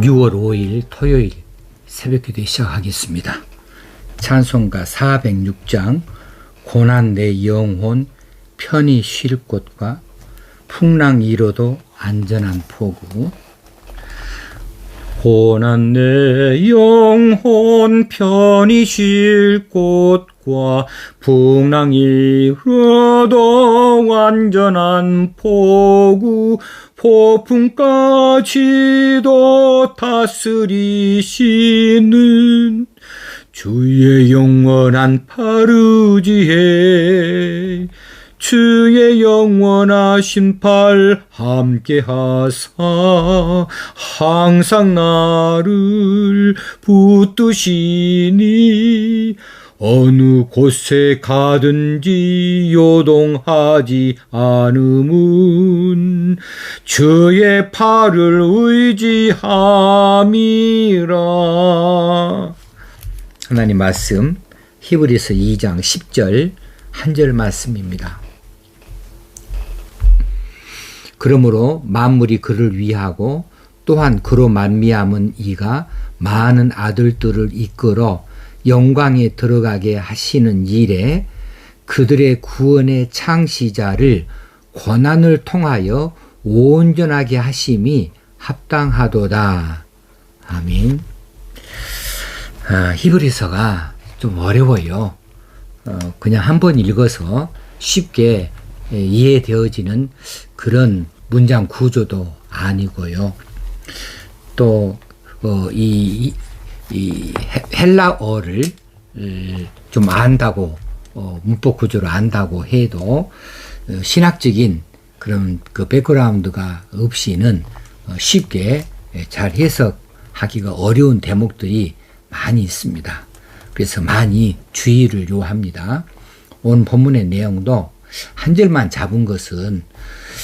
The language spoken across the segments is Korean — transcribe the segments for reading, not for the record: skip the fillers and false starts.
6월 5일 토요일 새벽기도 시작하겠습니다. 찬송가 406장 고난 내 영혼 편히 쉴 곳과 풍랑 이로도 안전한 포구. 고난 내 영혼 편히 쉴 곳과 풍랑 이로도 안전한 포구. 폭풍까지도 다스리시는 주의 영원한 팔의지에 주의 영원하신 팔 함께하사 항상 나를 붙드시니 어느 곳에 가든지 요동하지 않음은 주의 팔을 의지함이라. 하나님 말씀 히브리서 2장 10절 한 절 말씀입니다. 그러므로 만물이 그를 위하고 또한 그로 만미암은 이가 많은 아들들을 이끌어 영광에 들어가게 하시는 일에 그들의 구원의 창시자를 고난을 통하여 온전하게 하심이 합당하도다. 아멘. 히브리서가 좀 어려워요. 그냥 한번 읽어서 쉽게 이해되어지는 그런 문장 구조도 아니고요. 또 이 헬라어를 좀 안다고 문법 구조를 안다고 해도 신학적인 그런 그 백그라운드가 없이는 쉽게 잘 해석하기가 어려운 대목들이 많이 있습니다. 그래서 많이 주의를 요합니다. 오늘 본문의 내용도 한 절만 잡은 것은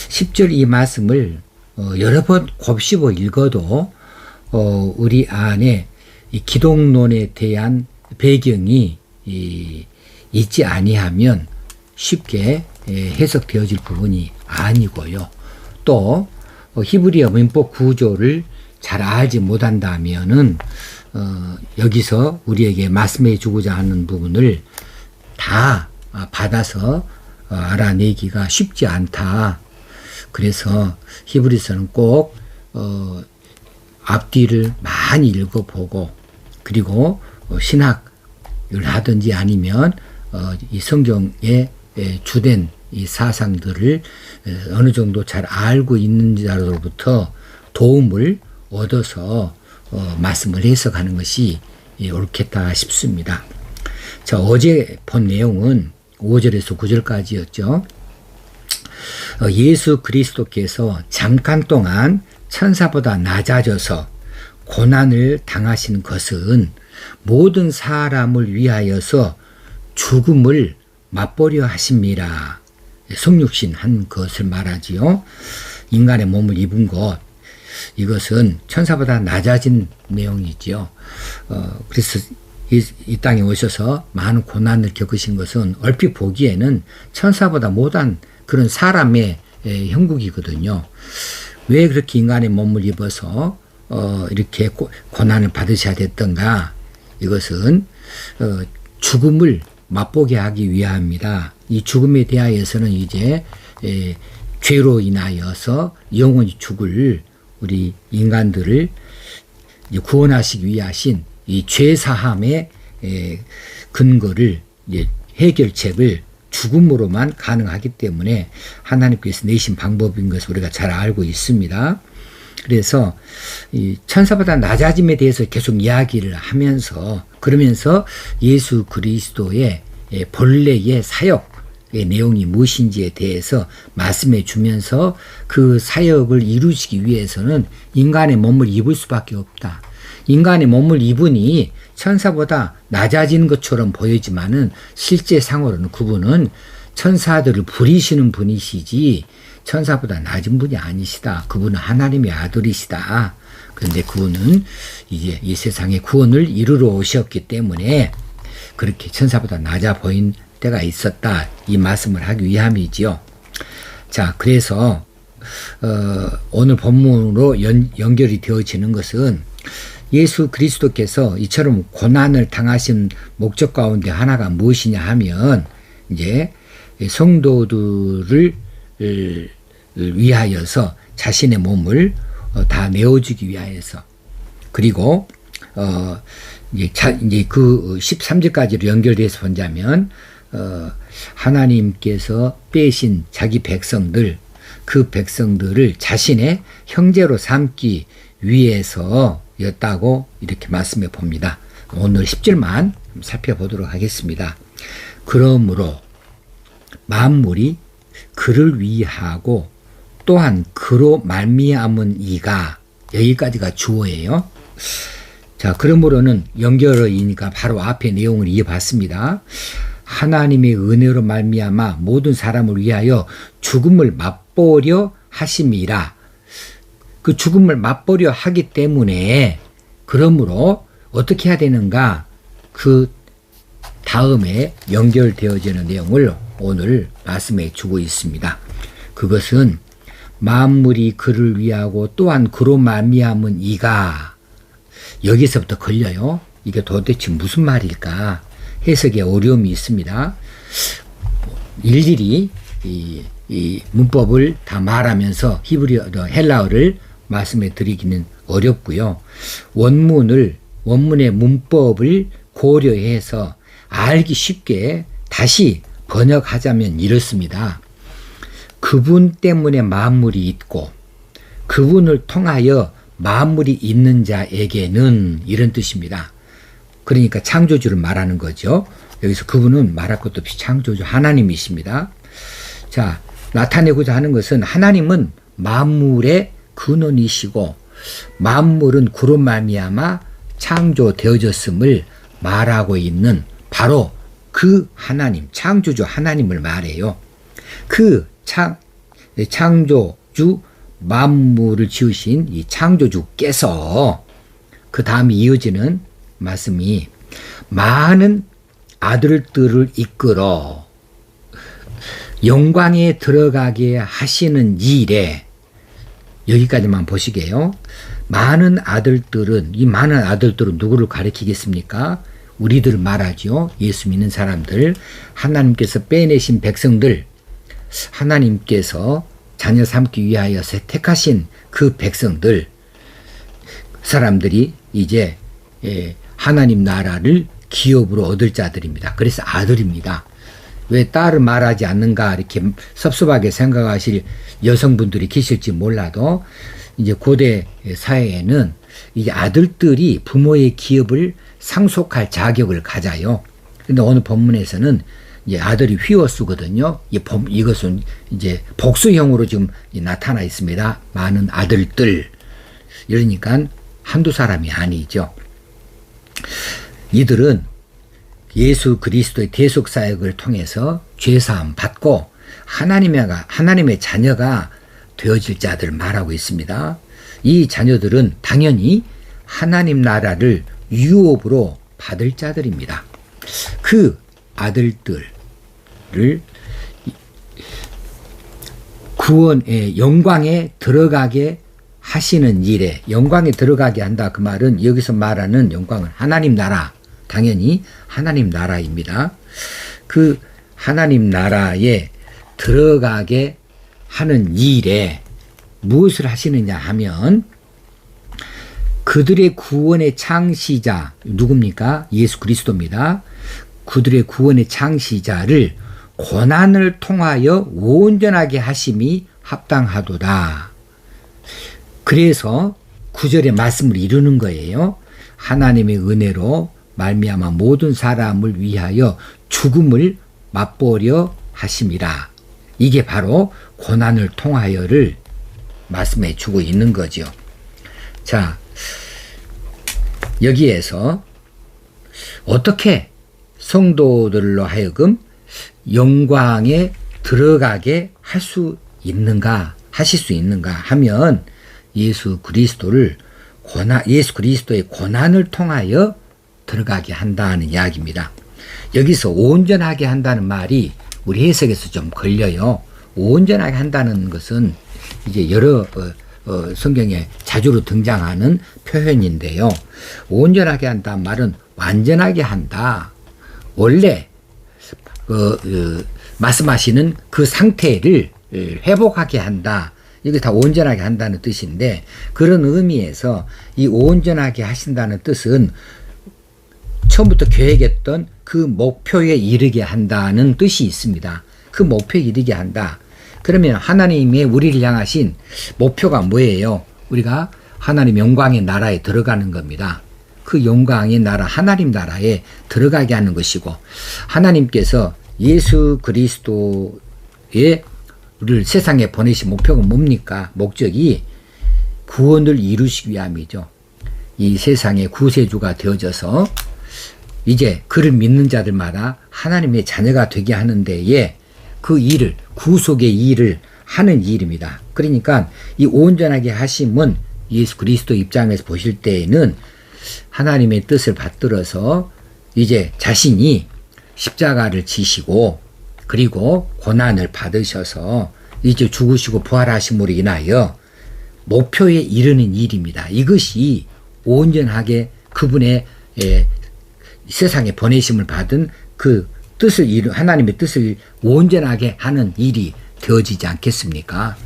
10절 이 말씀을 여러 번 곱씹어 읽어도 우리 안에 이 기독론에 대한 배경이 있지 아니하면 쉽게 해석되어질 부분이 아니고요. 또 히브리어 문법 구조를 잘 알지 못한다면은 여기서 우리에게 말씀해 주고자 하는 부분을 다 받아서 알아내기가 쉽지 않다. 그래서 히브리서는 꼭 앞뒤를 많이 읽어보고 그리고 신학을 하든지 아니면 이 성경의 주된 이 사상들을 어느 정도 잘 알고 있는 자로부터 도움을 얻어서 말씀을 해석하는 것이 옳겠다 싶습니다. 자, 어제 본 내용은 5절에서 9절까지였죠. 예수 그리스도께서 잠깐 동안 천사보다 낮아져서 고난을 당하신 것은 모든 사람을 위하여서 죽음을 맛보려 하심이라. 성육신 한 것을 말하지요. 인간의 몸을 입은 것, 이것은 천사보다 낮아진 내용이지요. 그래서 이 땅에 오셔서 많은 고난을 겪으신 것은 얼핏 보기에는 천사보다 못한 그런 사람의 형국이거든요. 왜 그렇게 인간의 몸을 입어서 이렇게 고난을 받으셔야 됐던가? 이것은 죽음을 맛보게 하기 위함입니다. 이 죽음에 대하여서는 이제 죄로 인하여서 영원히 죽을 우리 인간들을 구원하시기 위하신 이 죄사함의 근거를 해결책을 죽음으로만 가능하기 때문에 하나님께서 내신 방법인 것을 우리가 잘 알고 있습니다. 그래서 이 천사보다 낮아짐에 대해서 계속 이야기를 하면서 그러면서 예수 그리스도의 본래의 사역의 내용이 무엇인지에 대해서 말씀해 주면서 그 사역을 이루시기 위해서는 인간의 몸을 입을 수밖에 없다. 인간의 몸을 입으니 천사보다 낮아진 것처럼 보이지만은 실제상으로는 그분은 천사들을 부리시는 분이시지 천사보다 낮은 분이 아니시다. 그분은 하나님의 아들이시다. 그런데 그분은 이제 이 세상에 구원을 이루러 오셨기 때문에 그렇게 천사보다 낮아 보인 때가 있었다. 이 말씀을 하기 위함이지요. 자, 그래서 오늘 본문으로 연결이 되어지는 것은 예수 그리스도께서 이처럼 고난을 당하신 목적 가운데 하나가 무엇이냐 하면 이제 성도들을 위하여서 자신의 몸을 다 내어주기 위하여서, 그리고 이제 그 13절까지로 연결돼서 본다면 하나님께서 빼신 자기 백성들, 그 백성들을 자신의 형제로 삼기 위해서였다고 이렇게 말씀해 봅니다. 오늘 10절만 살펴보도록 하겠습니다. 그러므로 만물이 그를 위하고 또한 그로 말미암은 이가, 여기까지가 주어예요. 자, 그러므로는 연결어이니까 바로 앞에 내용을 이어봤습니다. 하나님의 은혜로 말미암아 모든 사람을 위하여 죽음을 맛보려 하심이라. 그 죽음을 맛보려 하기 때문에, 그러므로 어떻게 해야 되는가, 그 다음에 연결되어지는 내용을 오늘 말씀해 주고 있습니다. 그것은 만물이 그를 위하고 또한 그로 말미암은 이가, 여기서부터 걸려요. 이게 도대체 무슨 말일까 해석에 어려움이 있습니다. 일일이 이 문법을 다 말하면서 헬라어를 말씀해 드리기는 어렵고요. 원문의 문법을 고려해서 알기 쉽게 다시 번역하자면 이렇습니다. 그분 때문에 만물이 있고 그분을 통하여 만물이 있는 자에게는, 이런 뜻입니다. 그러니까 창조주를 말하는 거죠. 여기서 그분은 말할 것도 없이 창조주 하나님이십니다. 자, 나타내고자 하는 것은 하나님은 만물의 근원이시고 만물은 그로 말미암아 창조되어졌음을 말하고 있는 바로 그 하나님, 창조주 하나님을 말해요. 그 창조주, 만물을 지으신 이 창조주께서 그 다음에 이어지는 말씀이 많은 아들들을 이끌어 영광에 들어가게 하시는 일에, 여기까지만 보시게요. 많은 아들들은, 이 많은 아들들은 누구를 가리키겠습니까? 우리들 말하죠. 예수 믿는 사람들, 하나님께서 빼내신 백성들, 하나님께서 자녀 삼기 위하여 택하신 그 백성들, 사람들이 이제 하나님 나라를 기업으로 얻을 자들입니다. 그래서 아들입니다. 왜 딸을 말하지 않는가 이렇게 섭섭하게 생각하실 여성분들이 계실지 몰라도, 이제 고대 사회에는 이제 아들들이 부모의 기업을 상속할 자격을 가져요. 근데 오늘 본문에서는 이제 아들이 휘어쓰거든요. 이것은 이제 복수형으로 지금 나타나 있습니다. 많은 아들들. 이러니까 한두 사람이 아니죠. 이들은 예수 그리스도의 대속 사역을 통해서 죄사함 받고 하나님의 자녀가 되어질 자들 말하고 있습니다. 이 자녀들은 당연히 하나님 나라를 유업으로 받을 자들입니다. 그 아들들을 구원의 영광에 들어가게 하시는 일에, 영광에 들어가게 한다, 그 말은 여기서 말하는 영광은 하나님 나라, 당연히 하나님 나라입니다. 그 하나님 나라에 들어가게 하는 일에 무엇을 하시느냐 하면, 그들의 구원의 창시자, 누굽니까? 예수 그리스도입니다. 그들의 구원의 창시자를 고난을 통하여 온전하게 하심이 합당하도다. 그래서 9절의 말씀을 이루는 거예요. 하나님의 은혜로 말미암아 모든 사람을 위하여 죽음을 맛보려 하심이라. 이게 바로 고난을 통하여를 말씀해 주고 있는 거죠. 자, 여기에서 어떻게 성도들로 하여금 영광에 들어가게 하실 수 있는가 하면, 예수 그리스도의 고난을 통하여 들어가게 한다는 이야기입니다. 여기서 온전하게 한다는 말이 우리 해석에서 좀 걸려요. 온전하게 한다는 것은 이제 여러 성경에 자주로 등장하는 표현인데요. 온전하게 한다 말은 완전하게 한다. 원래 말씀하시는 그 상태를 회복하게 한다. 이게 다 온전하게 한다는 뜻인데, 그런 의미에서 이 온전하게 하신다는 뜻은 처음부터 계획했던 그 목표에 이르게 한다는 뜻이 있습니다. 그 목표에 이르게 한다. 그러면 하나님의 우리를 향하신 목표가 뭐예요? 우리가 하나님 영광의 나라에 들어가는 겁니다. 그 영광의 나라, 하나님 나라에 들어가게 하는 것이고, 하나님께서 예수 그리스도의 를 세상에 보내신 목표가 뭡니까? 목적이 구원을 이루시기 위함이죠. 이 세상의 구세주가 되어져서 이제 그를 믿는 자들마다 하나님의 자녀가 되게 하는 데에 그 일을, 구속의 일을 하는 일입니다. 그러니까 이 온전하게 하심은 예수 그리스도 입장에서 보실 때에는 하나님의 뜻을 받들어서 이제 자신이 십자가를 지시고 그리고 고난을 받으셔서 이제 죽으시고 부활하심으로 인하여 목표에 이르는 일입니다. 이것이 온전하게 그분의 세상에 보내심을 받은 그 뜻을 하나님의 뜻을 온전하게 하는 일이 되어지지 않겠습니까?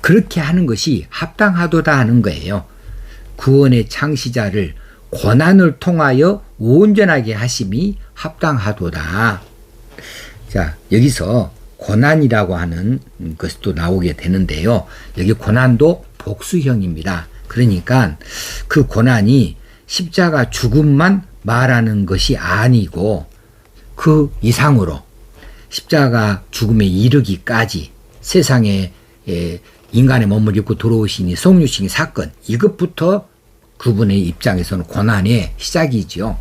그렇게 하는 것이 합당하도다 하는 거예요. 구원의 창시자를 고난을 통하여 온전하게 하심이 합당하도다. 자, 여기서 고난이라고 하는 것도 나오게 되는데요. 여기 고난도 복수형입니다. 그러니까 그 고난이 십자가 죽음만 말하는 것이 아니고 그 이상으로 십자가 죽음에 이르기까지 세상에 인간의 몸을 입고 들어오시니 성육신의 사건, 이것부터 그분의 입장에서는 고난의 시작이죠.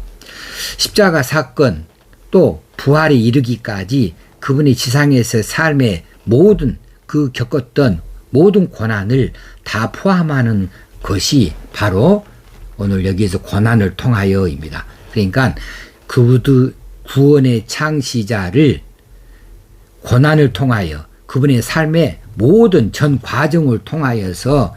십자가 사건 또 부활에 이르기까지 그분의 지상에서 삶의 모든 그 겪었던 모든 고난을 다 포함하는 것이 바로 오늘 여기에서 고난을 통하여입니다. 그러니까 그 구원의 창시자를 고난을 통하여 그분의 삶의 모든 전 과정을 통하여서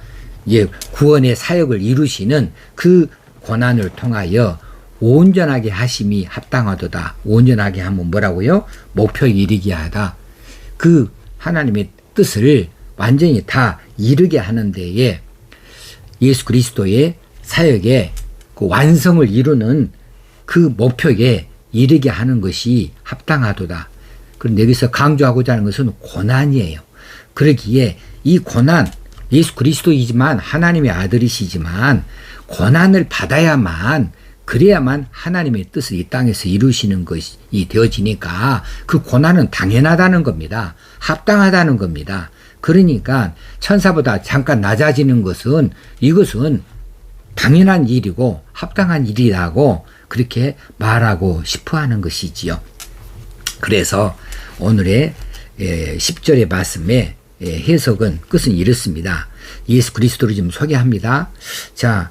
구원의 사역을 이루시는 그 고난을 통하여 온전하게 하심이 합당하도다. 온전하게 하면 뭐라고요? 목표에 이르게 하다. 그 하나님의 뜻을 완전히 다 이루게 하는 데에 예수 그리스도의 사역의 그 완성을 이루는 그 목표에 이르게 하는 것이 합당하도다. 그런데 여기서 강조하고자 하는 것은 고난이에요. 그러기에 이 고난, 예수 그리스도이지만 하나님의 아들이시지만 고난을 받아야만, 그래야만 하나님의 뜻을 이 땅에서 이루시는 것이 되어지니까 그 고난은 당연하다는 겁니다. 합당하다는 겁니다. 그러니까 천사보다 잠깐 낮아지는 것은 이것은 당연한 일이고 합당한 일이라고 그렇게 말하고 싶어 하는 것이지요. 그래서 오늘의 10절의 말씀의 해석은 끝은 이렇습니다. 예수 그리스도를 좀 소개합니다. 자,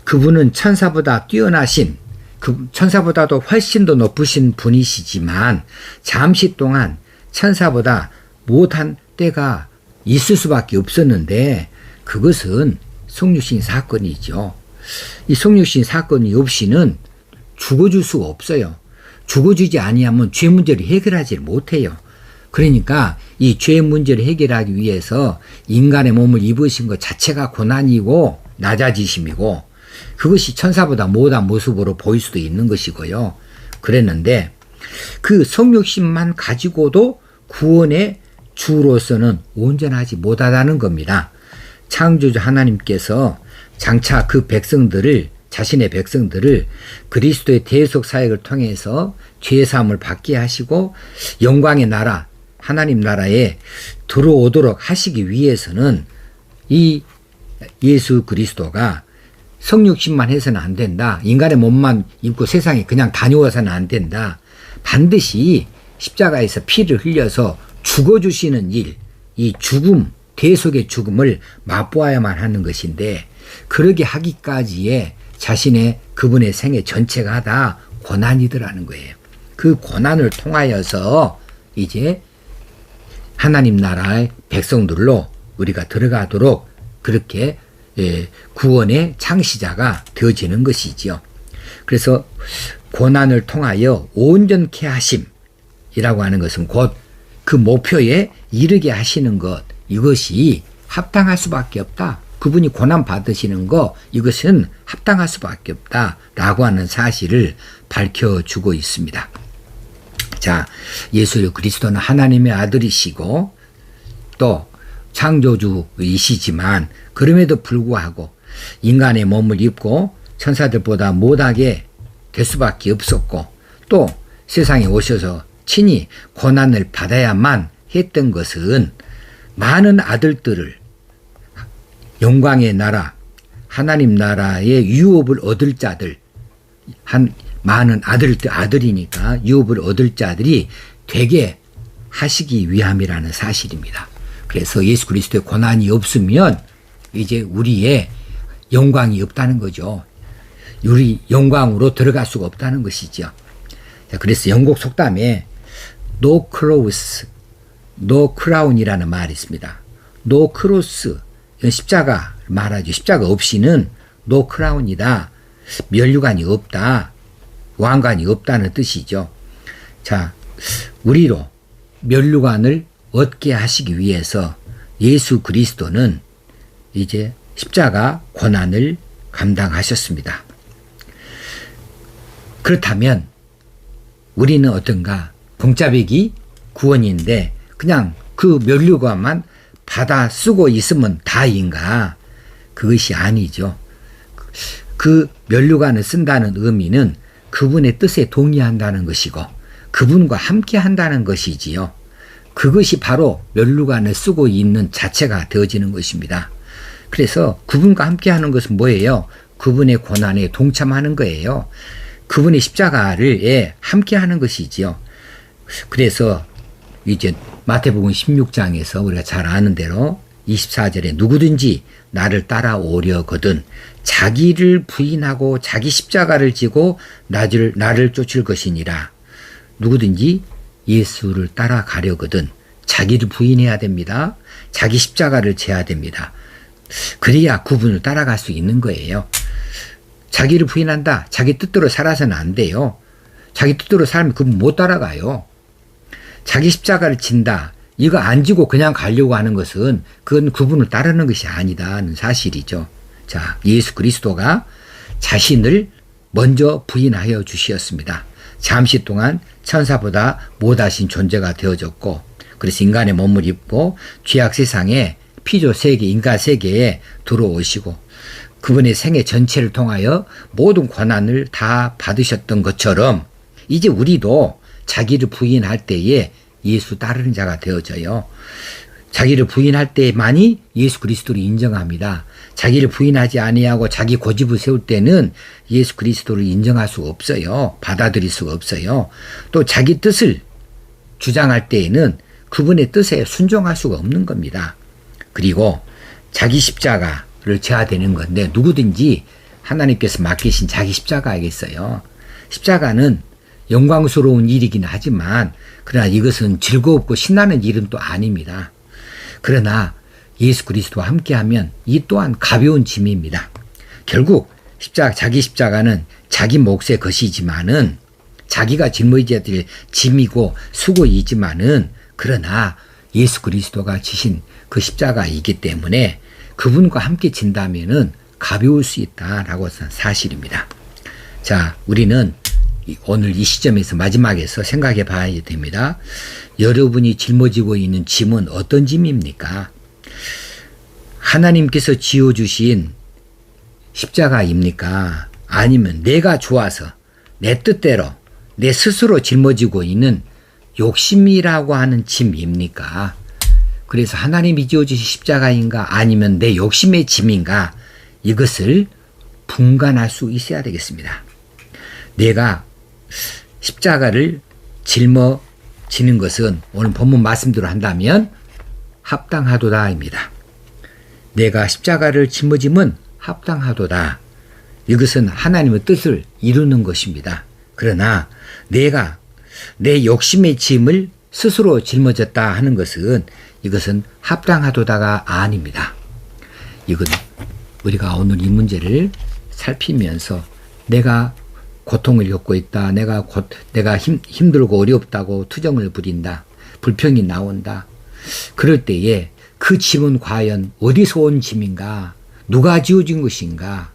그분은 천사보다 뛰어나신, 천사보다도 훨씬 더 높으신 분이시지만 잠시 동안 천사보다 못한 때가 있을 수밖에 없었는데 그것은 성육신 사건이죠. 이 성육신 사건이 없이는 죽어줄 수가 없어요. 죽어주지 아니하면 죄 문제를 해결하지 못해요. 그러니까 이 죄 문제를 해결하기 위해서 인간의 몸을 입으신 것 자체가 고난이고 낮아지심이고, 그것이 천사보다 못한 모습으로 보일 수도 있는 것이고요. 그랬는데 그 성육신만 가지고도 구원의 주로서는 온전하지 못하다는 겁니다. 창조주 하나님께서 장차 그 백성들을, 자신의 백성들을 그리스도의 대속 사역을 통해서 죄사함을 받게 하시고 영광의 나라, 하나님 나라에 들어오도록 하시기 위해서는 이 예수 그리스도가 성육신만 해서는 안 된다. 인간의 몸만 입고 세상에 그냥 다녀와서는 안 된다. 반드시 십자가에서 피를 흘려서 죽어주시는 일, 이 죽음, 대속의 죽음을 맛보아야만 하는 것인데, 그러게 하기까지의 자신의 그분의 생애 전체가 다 고난이더라는 거예요. 그 고난을 통하여서 이제 하나님 나라의 백성들로 우리가 들어가도록 그렇게 구원의 창시자가 되어지는 것이지요. 그래서 고난을 통하여 온전케 하심이라고 하는 것은 곧 그 목표에 이르게 하시는 것, 이것이 합당할 수밖에 없다. 그분이 고난 받으시는 거, 이것은 합당할 수밖에 없다라고 하는 사실을 밝혀주고 있습니다. 자, 예수 그리스도는 하나님의 아들이시고 또 창조주이시지만 그럼에도 불구하고 인간의 몸을 입고 천사들보다 못하게 될 수밖에 없었고 또 세상에 오셔서 친히 고난을 받아야만 했던 것은 많은 아들들을 영광의 나라, 하나님 나라의 유업을 얻을 자들, 많은 아들이니까 유업을 얻을 자들이 되게 하시기 위함이라는 사실입니다. 그래서 예수 그리스도의 고난이 없으면 이제 우리의 영광이 없다는 거죠. 우리 영광으로 들어갈 수가 없다는 것이죠. 자, 그래서 영국 속담에 No cross, no crown이라는 말이 있습니다. No cross, 이건 십자가 말하죠. 십자가 없이는 no crown이다. 면류관이 없다. 왕관이 없다는 뜻이죠. 자, 우리로 면류관을 얻게 하시기 위해서 예수 그리스도는 이제 십자가 고난을 감당하셨습니다. 그렇다면 우리는 어떤가? 봉짜배기 구원인데 그냥 그 면류관만 받아 쓰고 있으면 다인가? 그것이 아니죠. 그 면류관을 쓴다는 의미는 그분의 뜻에 동의한다는 것이고 그분과 함께 한다는 것이지요. 그것이 바로 면류관을 쓰고 있는 자체가 되어지는 것입니다. 그래서 그분과 함께 하는 것은 뭐예요? 그분의 고난에 동참하는 거예요. 그분의 십자가를 함께 하는 것이지요. 그래서 이제 마태복음 16장에서 우리가 잘 아는 대로 24절에 누구든지 나를 따라오려거든 자기를 부인하고 자기 십자가를 지고 나를 쫓을 것이니라. 누구든지 예수를 따라가려거든 자기를 부인해야 됩니다. 자기 십자가를 져야 됩니다. 그래야 그분을 따라갈 수 있는 거예요. 자기를 부인한다. 자기 뜻대로 살아서는 안 돼요. 자기 뜻대로 살면 그분 못 따라가요. 자기 십자가를 진다. 이거 안 지고 그냥 가려고 하는 것은 그건 그분을 따르는 것이 아니다는 사실이죠. 자, 예수 그리스도가 자신을 먼저 부인하여 주셨습니다. 잠시 동안 천사보다 못하신 존재가 되어졌고 그래서 인간의 몸을 입고 죄악 세상에 피조 세계, 인간 세계에 들어오시고 그분의 생애 전체를 통하여 모든 고난을 다 받으셨던 것처럼 이제 우리도 자기를 부인할 때에 예수 따르는 자가 되어져요. 자기를 부인할 때만이 예수 그리스도를 인정합니다. 자기를 부인하지 아니하고 자기 고집을 세울 때는 예수 그리스도를 인정할 수가 없어요. 받아들일 수가 없어요. 또 자기 뜻을 주장할 때에는 그분의 뜻에 순종할 수가 없는 겁니다. 그리고 자기 십자가를 져야 되는 건데 누구든지 하나님께서 맡기신 자기 십자가이겠어요. 십자가는 영광스러운 일이긴 하지만 그러나 이것은 즐겁고 신나는 일은 또 아닙니다. 그러나 예수 그리스도와 함께하면 이 또한 가벼운 짐입니다. 결국 자기 십자가는 자기 몫의 것이지만은 자기가 짊어져야 될 짐이고 수고이지만은 그러나 예수 그리스도가 지신 그 십자가이기 때문에 그분과 함께 진다면은 가벼울 수 있다라고 하는 사실입니다. 자, 우리는 오늘 이 시점에서 마지막에서 생각해 봐야 됩니다. 여러분이 짊어지고 있는 짐은 어떤 짐입니까? 하나님께서 지어주신 십자가입니까? 아니면 내가 좋아서 내 뜻대로 내 스스로 짊어지고 있는 욕심이라고 하는 짐입니까? 그래서 하나님이 지어주신 십자가인가 아니면 내 욕심의 짐인가 이것을 분간할 수 있어야 되겠습니다. 내가 십자가를 짊어지는 것은 오늘 본문 말씀대로 한다면 합당하도다입니다. 내가 십자가를 짊어짐은 합당하도다. 이것은 하나님의 뜻을 이루는 것입니다. 그러나 내가 내 욕심의 짐을 스스로 짊어졌다 하는 것은 이것은 합당하도다가 아닙니다. 이건 우리가 오늘 이 문제를 살피면서 내가 고통을 겪고 있다. 내가 힘들고 어렵다고 투정을 부린다. 불평이 나온다. 그럴 때에 그 짐은 과연 어디서 온 짐인가? 누가 지어준 것인가?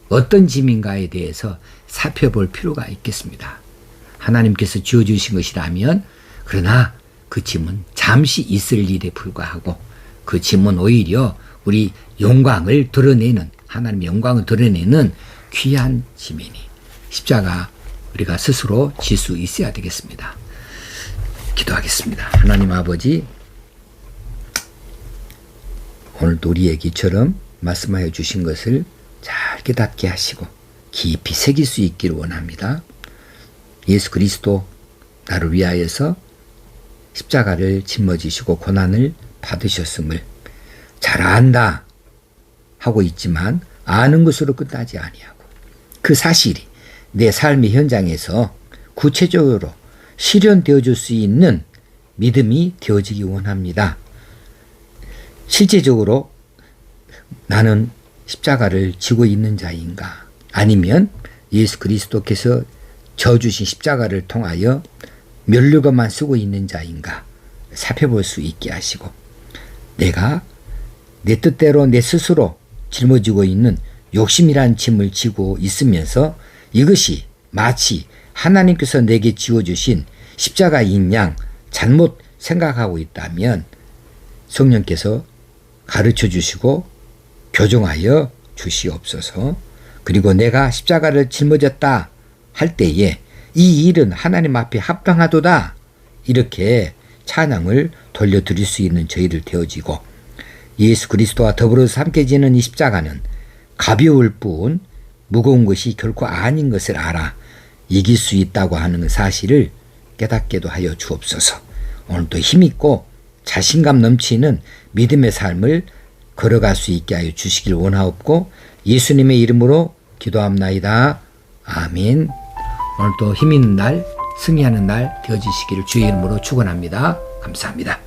어떤 짐인가에 대해서 살펴볼 필요가 있겠습니다. 하나님께서 지어주신 것이라면 그러나 그 짐은 잠시 있을 일에 불과하고 그 짐은 오히려 우리 영광을 드러내는 하나님의 영광을 드러내는 귀한 짐이니 십자가 우리가 스스로 질 수 있어야 되겠습니다. 기도하겠습니다. 하나님 아버지, 오늘도 우리에게 이처럼 말씀하여 주신 것을 잘 깨닫게 하시고 깊이 새길 수 있기를 원합니다. 예수 그리스도 나를 위하여서 십자가를 짊어지시고 고난을 받으셨음을 잘 안다 하고 있지만 아는 것으로 끝나지 아니하고 그 사실이 내 삶의 현장에서 구체적으로 실현되어 줄 수 있는 믿음이 되어지기 원합니다. 실제적으로 나는 십자가를 지고 있는 자인가? 아니면 예수 그리스도께서 져주신 십자가를 통하여 면류관만 쓰고 있는 자인가? 살펴볼 수 있게 하시고 내가 내 뜻대로 내 스스로 짊어지고 있는 욕심이란 짐을 지고 있으면서 이것이 마치 하나님께서 내게 지어주신 십자가인 양 잘못 생각하고 있다면 성령께서 가르쳐 주시고 교정하여 주시옵소서. 그리고 내가 십자가를 짊어졌다 할 때에 이 일은 하나님 앞에 합당하도다 이렇게 찬양을 돌려드릴 수 있는 저희들 되어지고 예수 그리스도와 더불어서 함께 지는 이 십자가는 가벼울 뿐 무거운 것이 결코 아닌 것을 알아 이길 수 있다고 하는 사실을 깨닫게도 하여 주옵소서. 오늘도 힘있고 자신감 넘치는 믿음의 삶을 걸어갈 수 있게 하여 주시길 원하옵고 예수님의 이름으로 기도합나이다. 아멘. 오늘도 힘있는 날, 승리하는 날 되어지시기를 주의 이름으로 축원합니다. 감사합니다.